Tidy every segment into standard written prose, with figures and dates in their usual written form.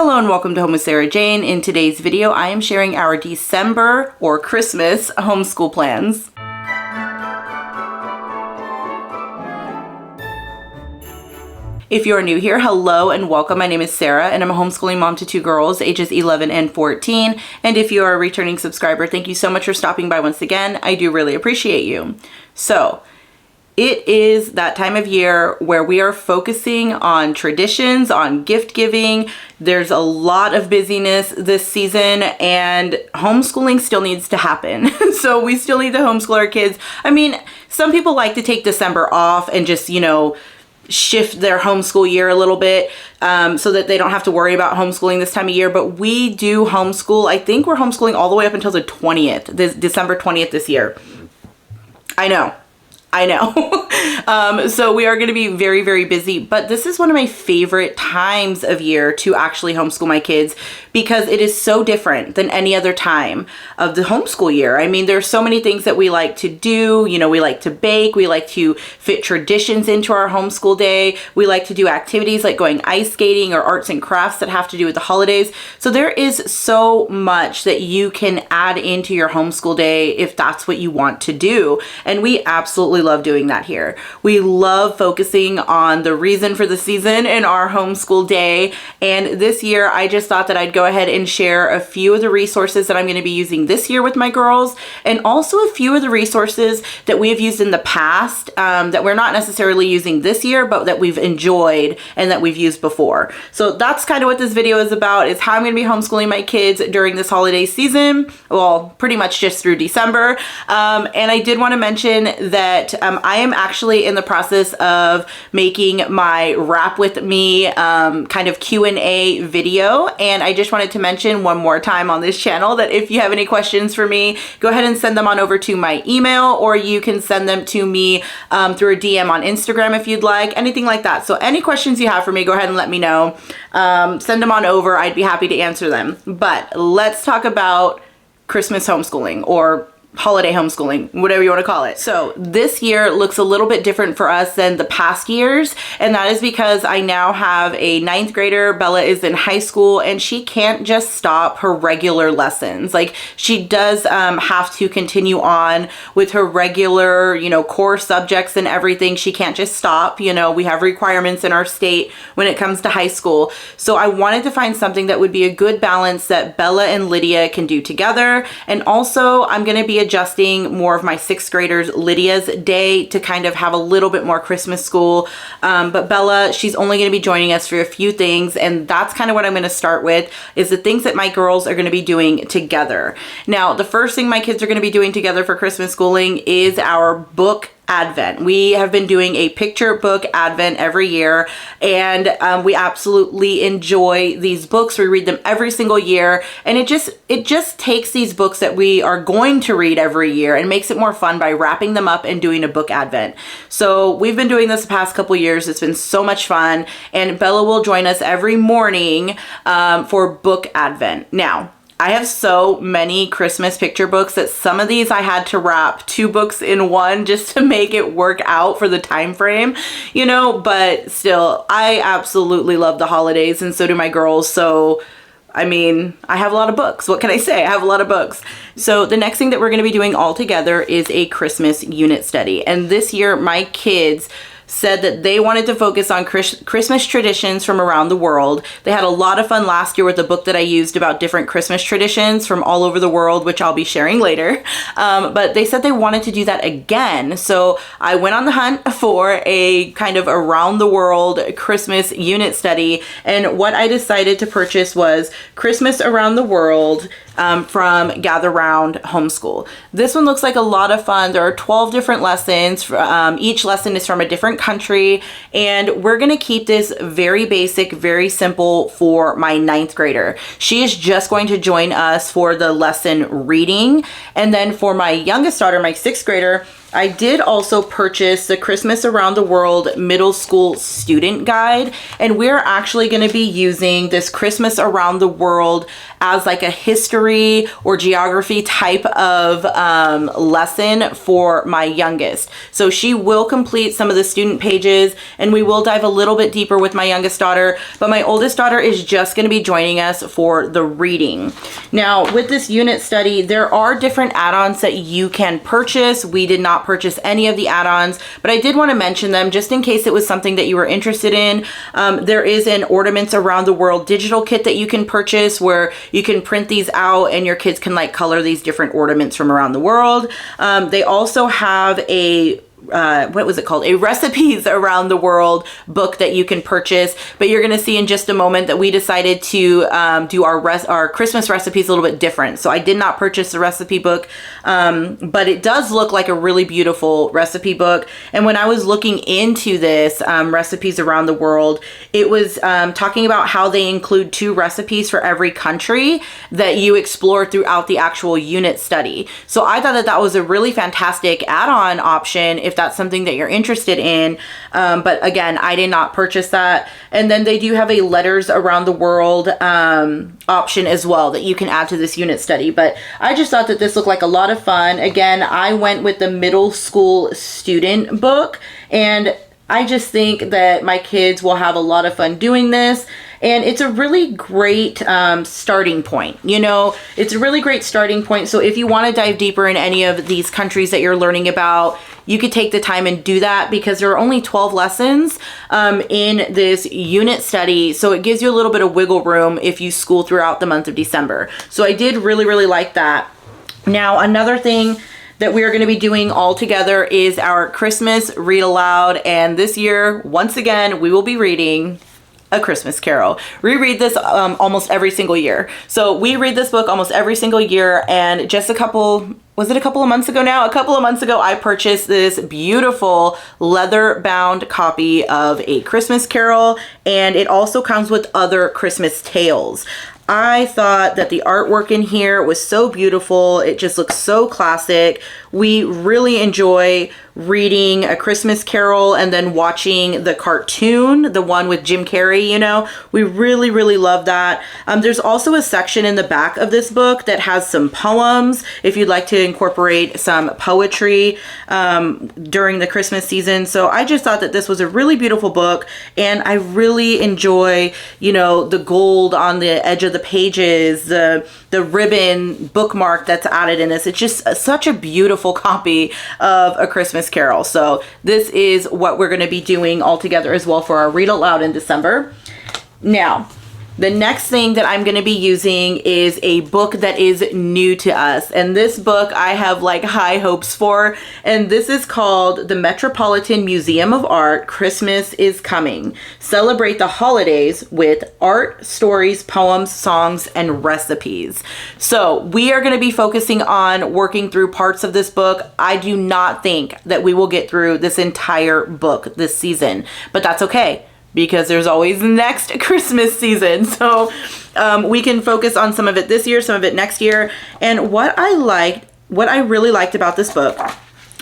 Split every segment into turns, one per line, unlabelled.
Hello and welcome to Home with Sarah Jane. In today's video, I am sharing our December or Christmas homeschool plans. If you're new here, hello and welcome. My name is Sarah and I'm a homeschooling mom to two girls, ages 11 and 14. And if you are a returning subscriber, thank you so much for stopping by once again. I do really appreciate you. So, it is that time of year where we are focusing on traditions, on gift giving. There's a lot of busyness this season and homeschooling still needs to happen. So we still need to homeschool our kids. I mean, some people like to take December off and just, shift their homeschool year a little bit so that they don't have to worry about homeschooling this time of year. But we do homeschool. I think we're homeschooling all the way up until the 20th, December 20th this year. I know. So we are going to be very, very busy, but this is one of my favorite times of year to actually homeschool my kids because it is so different than any other time of the homeschool year. I mean, there's so many things that we like to do. We like to bake. We like to fit traditions into our homeschool day. We like to do activities like going ice skating or arts and crafts that have to do with the holidays. So there is so much that you can add into your homeschool day if that's what you want to do. And we absolutely love doing that here. We love focusing on the reason for the season in our homeschool day. And this year, I just thought that I'd go ahead and share a few of the resources that I'm going to be using this year with my girls, and also a few of the resources that we have used in the past that we're not necessarily using this year, but that we've enjoyed and that we've used before. So that's kind of what this video is about, is how I'm going to be homeschooling my kids during this holiday season. Well, pretty much just through December. And I did want to mention that I am actually in the process of making my Wrap With Me kind of Q&A video. And I just wanted to mention one more time on this channel that if you have any questions for me, go ahead and send them on over to my email, or you can send them to me through a DM on Instagram if you'd like, anything like that. So any questions you have for me, go ahead and let me know. Send them on over. I'd be happy to answer them. But let's talk about Christmas homeschooling, or holiday homeschooling, whatever you want to call it. So this year looks a little bit different for us than the past years. And that is because I now have a 9th grader. Bella is in high school and she can't just stop her regular lessons. Like, she does have to continue on with her regular, core subjects and everything. She can't just stop. We have requirements in our state when it comes to high school. So I wanted to find something that would be a good balance that Bella and Lydia can do together. And also I'm going to be adjusting more of my 6th graders, Lydia's day, to kind of have a little bit more Christmas school. But Bella, she's only going to be joining us for a few things, and that's kind of what I'm going to start with, is the things that my girls are going to be doing together. Now, the first thing my kids are going to be doing together for Christmas schooling is our book Advent. We have been doing a picture book Advent every year, and we absolutely enjoy these books. We read them every single year, and it just takes these books that we are going to read every year and makes it more fun by wrapping them up and doing a book Advent. So we've been doing this the past couple years. It's been so much fun, and Bella will join us every morning for book Advent. Now, I have so many Christmas picture books that some of these I had to wrap 2 books in one just to make it work out for the time frame, but still, I absolutely love the holidays, and so do my girls. So I mean, I have a lot of books. What can I say? I have a lot of books. So the next thing that we're going to be doing all together is a Christmas unit study. And this year, my kids said that they wanted to focus on Christmas traditions from around the world. They had a lot of fun last year with the book that I used about different Christmas traditions from all over the world, which I'll be sharing later. But they said they wanted to do that again. So I went on the hunt for a kind of around the world Christmas unit study. And what I decided to purchase was Christmas Around the World from Gather Round Homeschool. This one looks like a lot of fun. There are 12 different lessons. Each lesson is from a different country, and we're going to keep this very basic, very simple for my 9th grader. She is just going to join us for the lesson reading, and then for my youngest daughter, my 6th grader, I did also purchase the Christmas Around the World Middle School Student Guide, and we're actually going to be using this Christmas Around the World as like a history or geography type of lesson for my youngest. So she will complete some of the student pages, and we will dive a little bit deeper with my youngest daughter, but my oldest daughter is just going to be joining us for the reading. Now, with this unit study, there are different add-ons that you can purchase. We did not purchase any of the add-ons, but I did want to mention them just in case it was something that you were interested in. There is an Ornaments Around the World digital kit that you can purchase where you can print these out and your kids can like color these different ornaments from around the world. They also have a what was it called? A Recipes Around the World book that you can purchase. But you're going to see in just a moment that we decided to do our Christmas recipes a little bit different. So I did not purchase the recipe book, but it does look like a really beautiful recipe book. And when I was looking into this Recipes Around the World, it was talking about how they include 2 recipes for every country that you explore throughout the actual unit study. So I thought that that was a really fantastic add-on option if that's something that you're interested in. But again, I did not purchase that. And then they do have a Letters Around the World option as well that you can add to this unit study. But I just thought that this looked like a lot of fun. Again, I went with the middle school student book, and I just think that my kids will have a lot of fun doing this. And it's a really great starting point. You know, it's a really great starting point. So if you want to dive deeper in any of these countries that you're learning about, you could take the time and do that because there are only 12 lessons in this unit study. So it gives you a little bit of wiggle room if you school throughout the month of December. So I did really, really like that. Now, another thing that we are going to be doing all together is our Christmas read aloud. And this year, once again, we will be reading A Christmas Carol. We read this almost every single year. So we read this book almost every single year, and just a couple of months ago now? A couple of months ago, I purchased this beautiful leather-bound copy of A Christmas Carol, and it also comes with other Christmas tales. I thought that the artwork in here was so beautiful. It just looks so classic. We really enjoy reading A Christmas Carol and then watching the cartoon, the one with Jim Carrey, you know. We really, really love that. There's also a section in the back of this book that has some poems if you'd like to incorporate some poetry during the Christmas season. So I just thought that this was a really beautiful book, and I really enjoy, you know, the gold on the edge of the pages, the ribbon bookmark that's added in this. It's just such a beautiful copy of A Christmas Carol. So this is what we're going to be doing all together as well for our read aloud in December. Now, the next thing that I'm going to be using is a book that is new to us. And this book I have like high hopes for. And this is called The Metropolitan Museum of Art, Christmas is Coming. Celebrate the holidays with art, stories, poems, songs, and recipes. So we are going to be focusing on working through parts of this book. I do not think that we will get through this entire book this season, but that's okay, because there's always the next Christmas season. So we can focus on some of it this year, some of it next year. And what I really liked about this book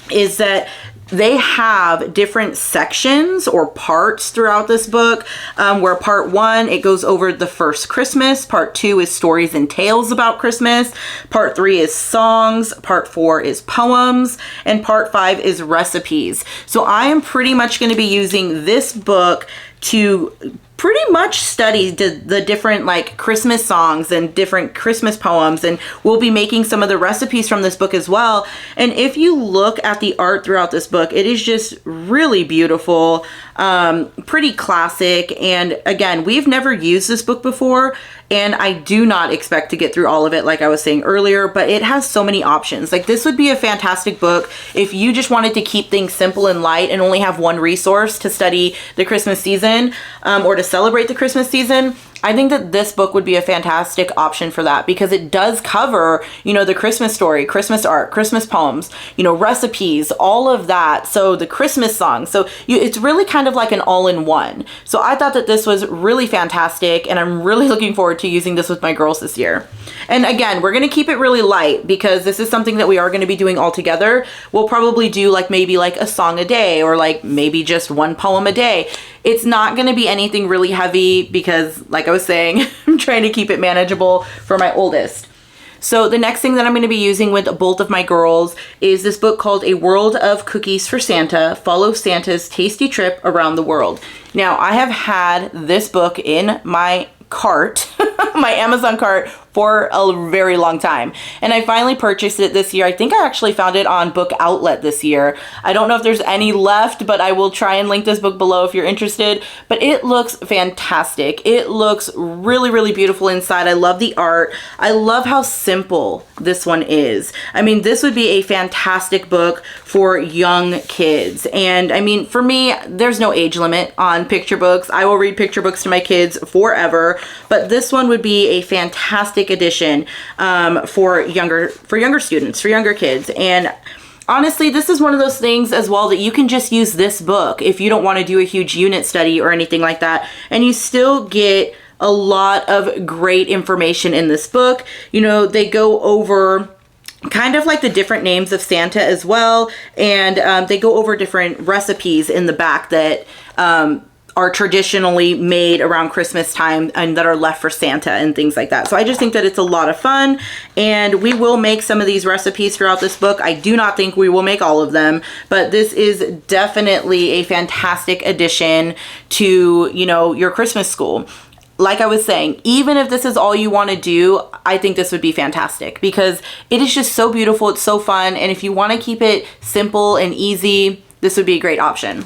is that they have different sections or parts throughout this book, where part 1, it goes over the first Christmas. Part 2 is stories and tales about Christmas. Part 3 is songs. Part 4 is poems. And part 5 is recipes. So I am pretty much going to be using this book to pretty much study the different like Christmas songs and different Christmas poems, and we'll be making some of the recipes from this book as well. And if you look at the art throughout this book, it is just really beautiful, pretty classic. And again, we've never used this book before, and I do not expect to get through all of it like I was saying earlier, but it has so many options. Like, this would be a fantastic book if you just wanted to keep things simple and light and only have one resource to study the Christmas season, or to celebrate the Christmas season. I think that this book would be a fantastic option for that because it does cover, you know, the Christmas story, Christmas art, Christmas poems, you know, recipes, all of that. So the Christmas songs. So it's really kind of like an all-in-one. So I thought that this was really fantastic, and I'm really looking forward to using this with my girls this year. And again, we're going to keep it really light because this is something that we are going to be doing all together. We'll probably do like maybe like a song a day or like maybe just one poem a day. It's not going to be anything really heavy because, like I was saying, I'm trying to keep it manageable for my oldest. So the next thing that I'm going to be using with both of my girls is this book called A World of Cookies for Santa. Follow Santa's tasty trip around the world. Now, I have had this book in my cart, my Amazon cart, for a very long time. And I finally purchased it this year. I think I actually found it on BookOutlet this year. I don't know if there's any left, but I will try and link this book below if you're interested. But it looks fantastic. It looks really, really beautiful inside. I love the art. I love how simple this one is. I mean, this would be a fantastic book for young kids. And I mean, for me, there's no age limit on picture books. I will read picture books to my kids forever. But this one would be a fantastic edition for younger students, for younger kids. And honestly, this is one of those things as well that you can just use this book if you don't want to do a huge unit study or anything like that, and you still get a lot of great information in this book. You know, they go over kind of like the different names of Santa as well, and they go over different recipes in the back that are traditionally made around Christmas time and that are left for Santa and things like that. So I just think that it's a lot of fun, and we will make some of these recipes throughout this book. I do not think we will make all of them, but this is definitely a fantastic addition to, you know, your Christmas school. Like I was saying, even if this is all you want to do, I think this would be fantastic because it is just so beautiful. It's so fun. And if you want to keep it simple and easy, this would be a great option.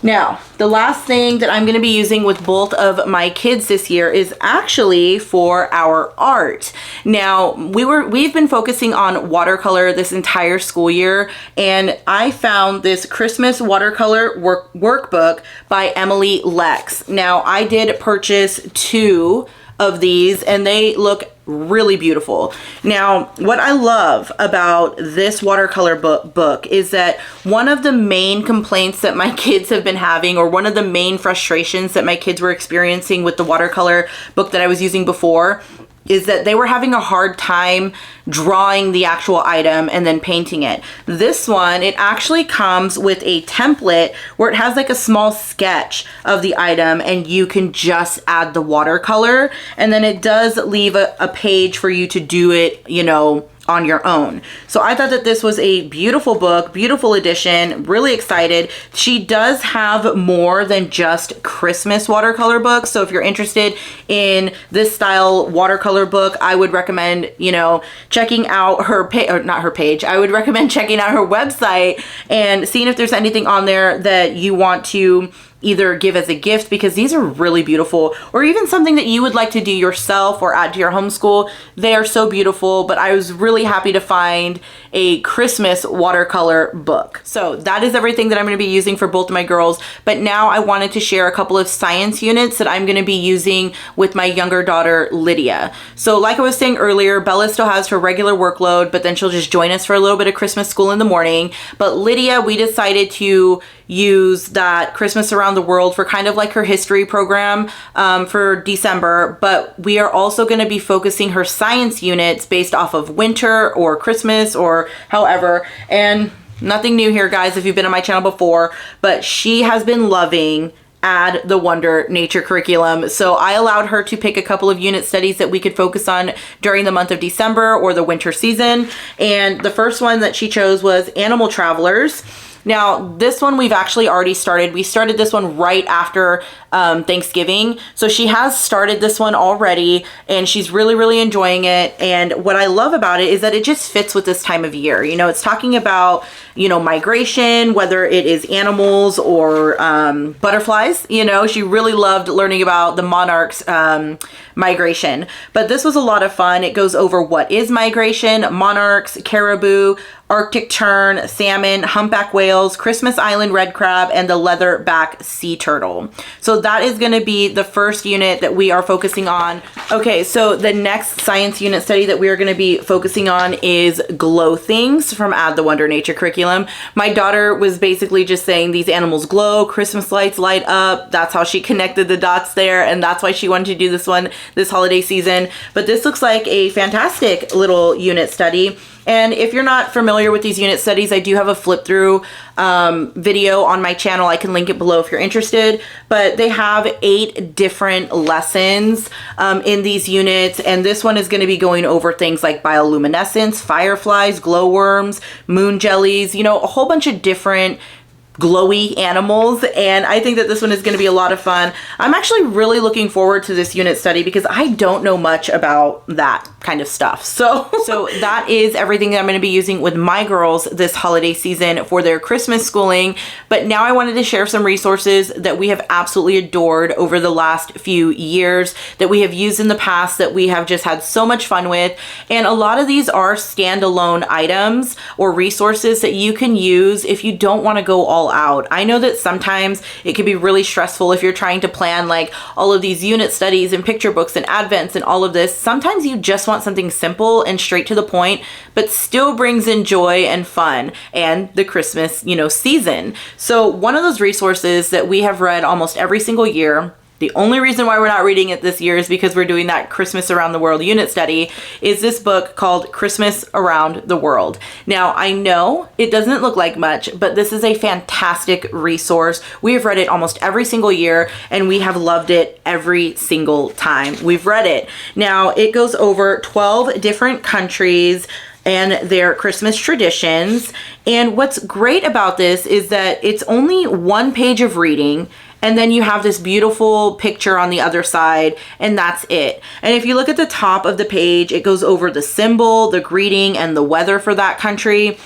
Now, the last thing that I'm going to be using with both of my kids this year is actually for our art. Now, we've been focusing on watercolor this entire school year, and I found this Christmas watercolor workbook by Emily Lex. Now, I did purchase 2 of these, and they look really beautiful. Now, what I love about this watercolor book is that one of the main complaints that my kids have been having, or one of the main frustrations that my kids were experiencing with the watercolor book that I was using before, is that they were having a hard time drawing the actual item and then painting it. This one, it actually comes with a template where it has like a small sketch of the item and you can just add the watercolor, and then it does leave a page for you to do it, you know, on your own. So I thought that this was a beautiful book, beautiful edition, really excited. She does have more than just Christmas watercolor books. So if you're interested in this style watercolor book, I would recommend, you know, checking out her page, or not her page. I would recommend checking out her website and seeing if there's anything on there that you want to either give as a gift, because these are really beautiful, or even something that you would like to do yourself or add to your homeschool. They are so beautiful, but I was really happy to find a Christmas watercolor book. So that is everything that I'm going to be using for both of my girls. But now I wanted to share a couple of science units that I'm going to be using with my younger daughter, Lydia. So like I was saying earlier, Bella still has her regular workload, but then she'll just join us for a little bit of Christmas school in the morning. But Lydia, we decided to use that Christmas Around the World for kind of like her history program for December, but we are also going to be focusing her science units based off of winter or Christmas or however. And nothing new here, guys, if you've been on my channel before, but she has been loving Add the Wonder nature curriculum. So I allowed her to pick a couple of unit studies that we could focus on during the month of December or the winter season. And the first one that she chose was Animal Travelers. Now, this one we've actually already started. We started this one right after Thanksgiving. So she has started this one already, and she's really, really enjoying it. And what I love about it is that it just fits with this time of year. You know, it's talking about, you know, migration, whether it is animals or butterflies. You know, she really loved learning about the monarchs' migration. But this was a lot of fun. It goes over what is migration, monarchs, caribou, Arctic tern, salmon, humpback whales, Christmas Island red crab, and the leatherback sea turtle. So that is going to be the first unit that we are focusing on. Okay, so the next science unit study that we are going to be focusing on is glow things from Add the Wonder Nature curriculum. My daughter was basically just saying these animals glow, Christmas lights light up. That's how she connected the dots there, and that's why she wanted to do this one this holiday season. But this looks like a fantastic little unit study. And if you're not familiar with these unit studies, I do have a flip through video on my channel. I can link it below if you're interested. But they have 8 different lessons in these units. And this one is going to be going over things like bioluminescence, fireflies, glowworms, moon jellies, you know, a whole bunch of different glowy animals, and I think that this one is going to be a lot of fun. I'm actually really looking forward to this unit study because I don't know much about that kind of stuff. So that is everything that I'm going to be using with my girls this holiday season for their Christmas schooling. But now I wanted to share some resources that we have absolutely adored over the last few years, that we have used in the past, that we have just had so much fun with. And a lot of these are standalone items or resources that you can use if you don't want to go all out. I know that sometimes it can be really stressful if you're trying to plan like all of these unit studies and picture books and advents and all of this. Sometimes you just want something simple and straight to the point, but still brings in joy and fun and the Christmas, you know, season. So one of those resources that we have read almost every single year, the only reason why we're not reading it this year is because we're doing that Christmas Around the World unit study, is this book called Christmas Around the World. Now, I know it doesn't look like much, but this is a fantastic resource. We have read it almost every single year, and we have loved it every single time we've read it. Now, it goes over 12 different countries and their Christmas traditions. And what's great about this is that it's only one page of reading, and then you have this beautiful picture on the other side, and that's it. And if you look at the top of the page, it goes over the symbol, the greeting, and the weather for that country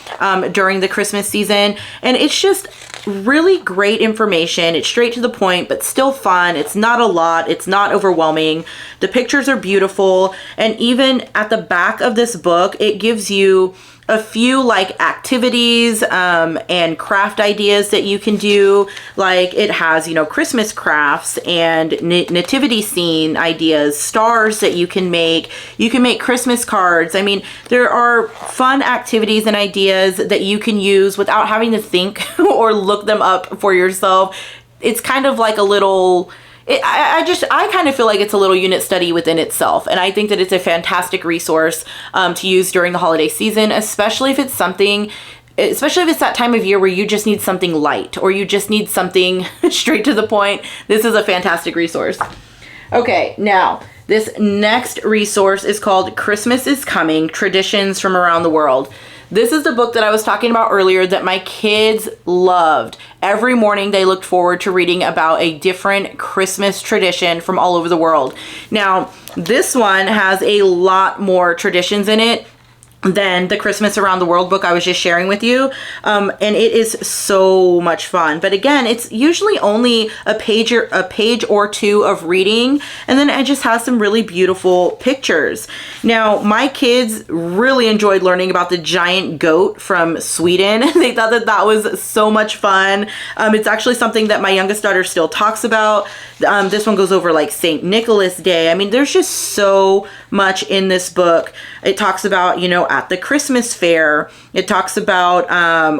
during the Christmas season. And it's just really great information. It's straight to the point, but still fun. It's not a lot. It's not overwhelming. The pictures are beautiful. And even at the back of this book, it gives you a few like activities and craft ideas that you can do. Like it has, you know, Christmas crafts and nativity scene ideas, stars that you can make. You can make Christmas cards. I mean, there are fun activities and ideas that you can use without having to think or look them up for yourself. It's kind of like a little... I kind of feel like it's a little unit study within itself. And I think that it's a fantastic resource to use during the holiday season, especially if it's that time of year where you just need something light or you just need something straight to the point. This is a fantastic resource. Okay, now this next resource is called Christmas is Coming: Traditions from Around the World. This is the book that I was talking about earlier that my kids loved. Every morning they looked forward to reading about a different Christmas tradition from all over the world. Now, this one has a lot more traditions in it than the Christmas Around the World book I was just sharing with you. And it is so much fun. But again, it's usually only a page or two of reading, and then it just has some really beautiful pictures. Now, my kids really enjoyed learning about the giant goat from Sweden. They thought that that was so much fun. It's actually something that my youngest daughter still talks about. This one goes over like St. Nicholas Day. I mean, there's just so much in this book. It talks about, you know, at the Christmas fair. It talks about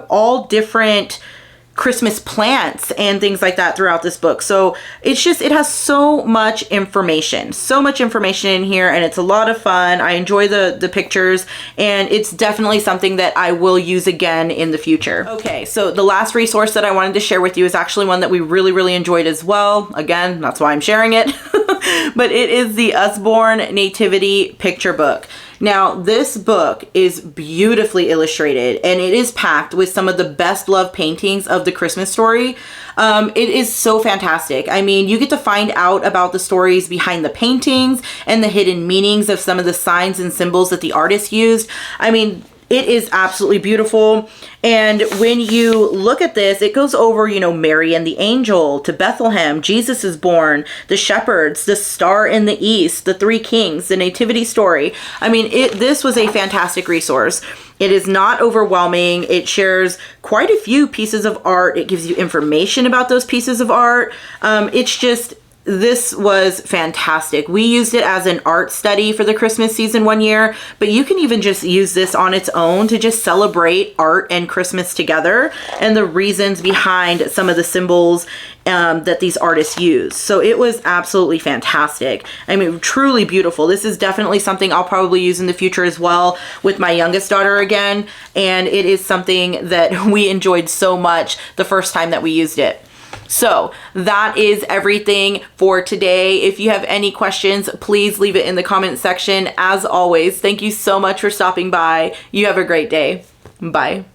all different Christmas plants and things like that throughout this book. So it has so much information in here, and it's a lot of fun. I enjoy the pictures, and it's definitely something that I will use again in the future. Okay, so the last resource that I wanted to share with you is actually one that we really, really enjoyed as well. Again, that's why I'm sharing it. But it is the Usborne Nativity Picture Book. Now, this book is beautifully illustrated, and it is packed with some of the best loved paintings of the Christmas story. It is so fantastic. I mean, you get to find out about the stories behind the paintings and the hidden meanings of some of the signs and symbols that the artist used. I mean, It is absolutely beautiful. And when you look at this, it goes over, Mary and the angel to Bethlehem, Jesus is born, the shepherds, the star in the east, the three kings, the nativity story. I mean, this was a fantastic resource. It is not overwhelming. It shares quite a few pieces of art. It gives you information about those pieces of art. This was fantastic. We used it as an art study for the Christmas season one year, but you can even just use this on its own to just celebrate art and Christmas together and the reasons behind some of the symbols that these artists use. So it was absolutely fantastic. I mean, truly beautiful. This is definitely something I'll probably use in the future as well with my youngest daughter again. And it is something that we enjoyed so much the first time that we used it. So that is everything for today. If you have any questions, please leave it in the comment section. As always, thank you so much for stopping by. You have a great day. Bye.